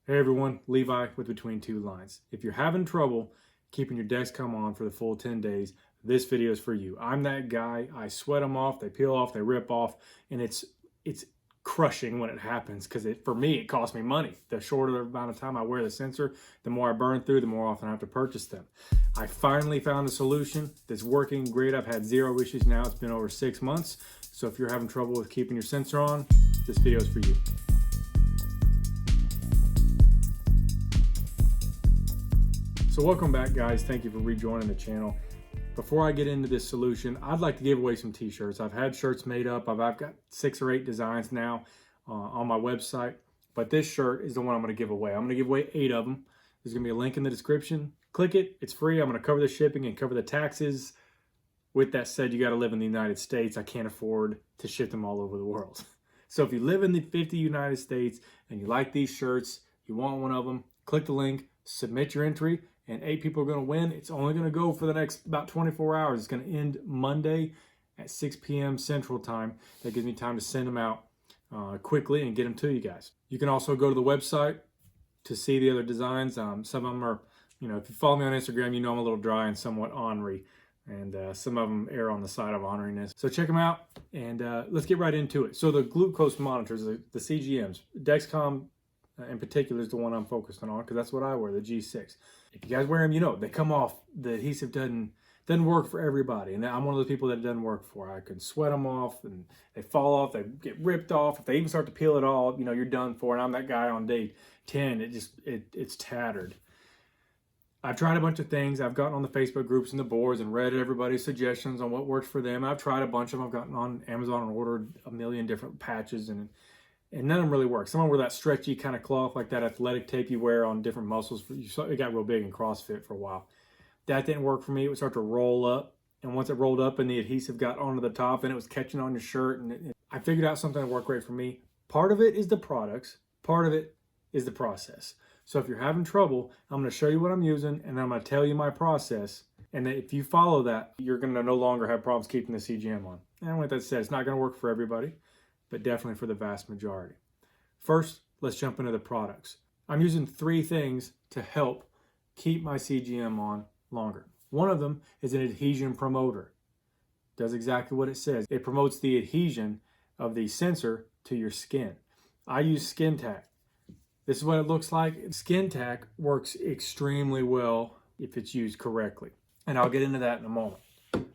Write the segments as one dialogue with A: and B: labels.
A: Hey everyone, Levi with Between Two Lines. If you're having trouble keeping your Dexcom on for the full 10 days, this video is for you. I'm that guy. I sweat them off, they peel off, they rip off, and it's crushing when it happens because for me, it costs me money. The shorter amount of time I wear the sensor, the more I burn through, the more often I have to purchase them. I finally found a solution that's working great. I've had zero issues now. It's been over 6 months. So if you're having trouble with keeping your sensor on, this video is for you. So welcome back, guys. Thank you for rejoining the channel. Before I get into this solution, I'd like to give away some t-shirts. I've had shirts made up. I've got 6 or 8 designs now on my website, but this shirt is the one I'm going to give away. I'm going to give away 8 of them. There's going to be a link in the description. Click it. It's free. I'm going to cover the shipping and cover the taxes. With that said, you got to live in the United States. I can't afford to ship them all over the world. So if you live in the 50 United States and you like these shirts, you want one of them, click the link, submit your entry, and 8 people are going to win. It's only going to go for the next about 24 hours. It's going to end Monday at 6 p.m. Central Time. That gives me time to send them out quickly and get them to you guys. You can also go to the website to see the other designs. Some of them are, if you follow me on Instagram, you know I'm a little dry and somewhat ornery. And some of them err on the side of orneriness. So check them out, and let's get right into it. So the glucose monitors, the CGMs, Dexcom in particular is the one I'm focusing on because that's what I wear, the G6. If you guys wear them, you know they come off. The adhesive doesn't work for everybody, and I'm one of those people that it doesn't work for. I can sweat them off, and they fall off. They get ripped off. If they even start to peel at all, you're done for. And I'm that guy on day 10. It's tattered. I've tried a bunch of things. I've gotten on the Facebook groups and the boards and read everybody's suggestions on what works for them. I've tried a bunch of them. I've gotten on Amazon and ordered a million different patches, and none of them really work. Some of them were that stretchy kind of cloth, like that athletic tape you wear on different muscles. It got real big in CrossFit for a while. That didn't work for me. It would start to roll up, and once it rolled up and the adhesive got onto the top, then it was catching on your shirt, and I figured out something that worked great for me. Part of it is the products. Part of it is the process. So if you're having trouble, I'm going to show you what I'm using, and I'm going to tell you my process. And that if you follow that, you're going to no longer have problems keeping the CGM on. And with that said, it's not going to work for everybody, but definitely for the vast majority. First, let's jump into the products. I'm using 3 things to help keep my CGM on longer. One of them is an adhesion promoter. It does exactly what it says. It promotes the adhesion of the sensor to your skin. I use skin tack. This is what it looks like. Skin tack works extremely well if it's used correctly. And I'll get into that in a moment.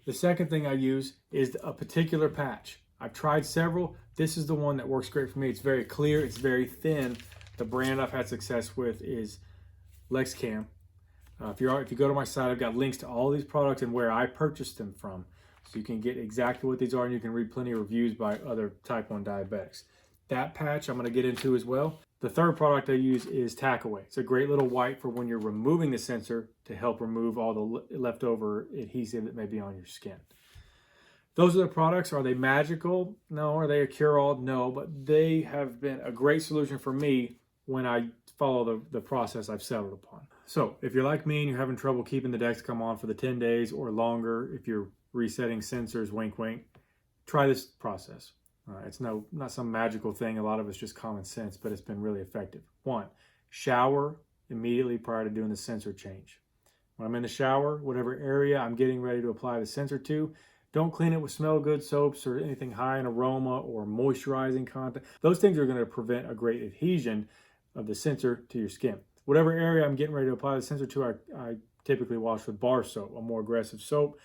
A: The second thing I use is a particular patch. I've tried several. This is the one that works great for me. It's very clear. It's very thin. The brand I've had success with is Dexcom. If you go to my site, I've got links to all these products and where I purchased them from. So you can get exactly what these are, and you can read plenty of reviews by other type 1 diabetics. That patch I'm going to get into as well. The third product I use is Tack Away. It's a great little wipe for when you're removing the sensor to help remove all the leftover adhesive that may be on your skin. Those are the products. Are they magical? No. Are they a cure-all? No. But they have been a great solution for me when I follow the process I've settled upon. So if you're like me and you're having trouble keeping the Dexcom on for the 10 days or longer, if you're resetting sensors, wink, wink, try this process. It's not some magical thing. A lot of it's just common sense, but it's been really effective. 1, shower immediately prior to doing the sensor change. When I'm in the shower, whatever area I'm getting ready to apply the sensor to, don't clean it with smell good soaps or anything high in aroma or moisturizing content. Those things are going to prevent a great adhesion of the sensor to your skin. Whatever area I'm getting ready to apply the sensor to, I typically wash with bar soap, a more aggressive soap.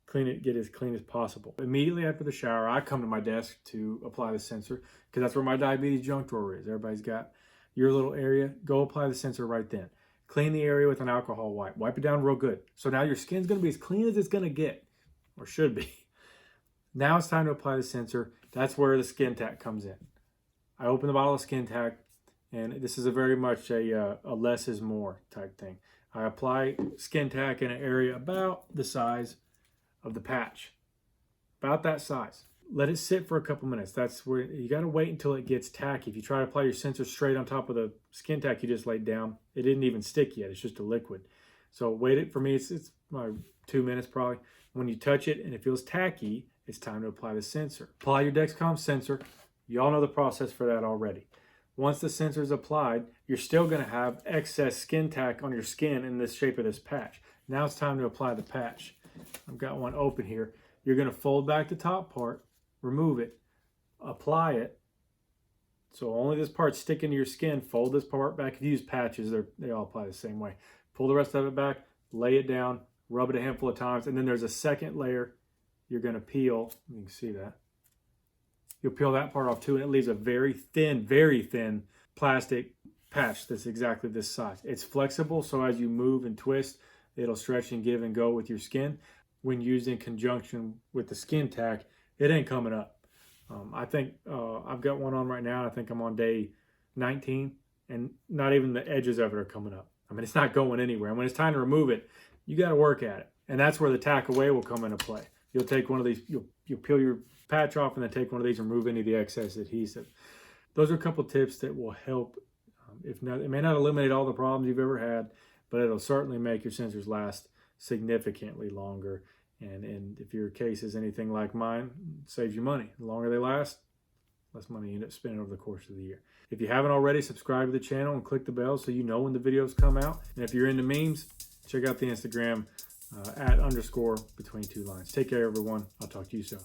A: Clean it, get it as clean as possible. Immediately after the shower, I come to my desk to apply the sensor because that's where my diabetes junk drawer is. Everybody's got your little area. Go apply the sensor right then. Clean the area with an alcohol wipe. Wipe it down real good. So now your skin's going to be as clean as it's going to get, or should be. Now it's time to apply the sensor. That's where the skin tack comes in. I open the bottle of skin tack, and this is a very much a less is more type thing. I apply skin tack in an area about the size of the patch, about that size. Let it sit for a couple minutes. That's where you got to wait until it gets tacky. If you try to apply your sensor straight on top of the skin tack you just laid down, it didn't even stick yet. It's just a liquid. So wait it for me. It's 2 minutes probably. When you touch it and it feels tacky, it's time to apply the sensor. Apply your Dexcom sensor. You all know the process for that already. Once the sensor is applied, you're still going to have excess skin tack on your skin in this shape of this patch. Now it's time to apply the patch. I've got one open here. You're going to fold back the top part, remove it, apply it. So only this part's sticking to your skin. Fold this part back. If you use patches, they all apply the same way. Pull the rest of it back, lay it down, rub it a handful of times, and then there's a second layer you're going to peel. You can see that. You'll peel that part off too, and it leaves a very thin plastic patch that's exactly this size. It's flexible, so as you move and twist, it'll stretch and give and go with your skin. When used in conjunction with the skin tack, it ain't coming up. I think I've got one on right now. I think I'm on day 19, and not even the edges of it are coming up. I mean, it's not going anywhere. And when it's time to remove it, you got to work at it. And that's where the tack away will come into play. You'll take one of these, you'll peel your patch off and then take one of these and remove any of the excess adhesive. Those are a couple tips that will help. If not, it may not eliminate all the problems you've ever had, but it'll certainly make your sensors last significantly longer. And if your case is anything like mine, it saves you money. The longer they last, less money you end up spending over the course of the year. If you haven't already, subscribe to the channel and click the bell so you know when the videos come out. And if you're into memes, check out the Instagram @_between2lines. Take care, everyone. I'll talk to you soon.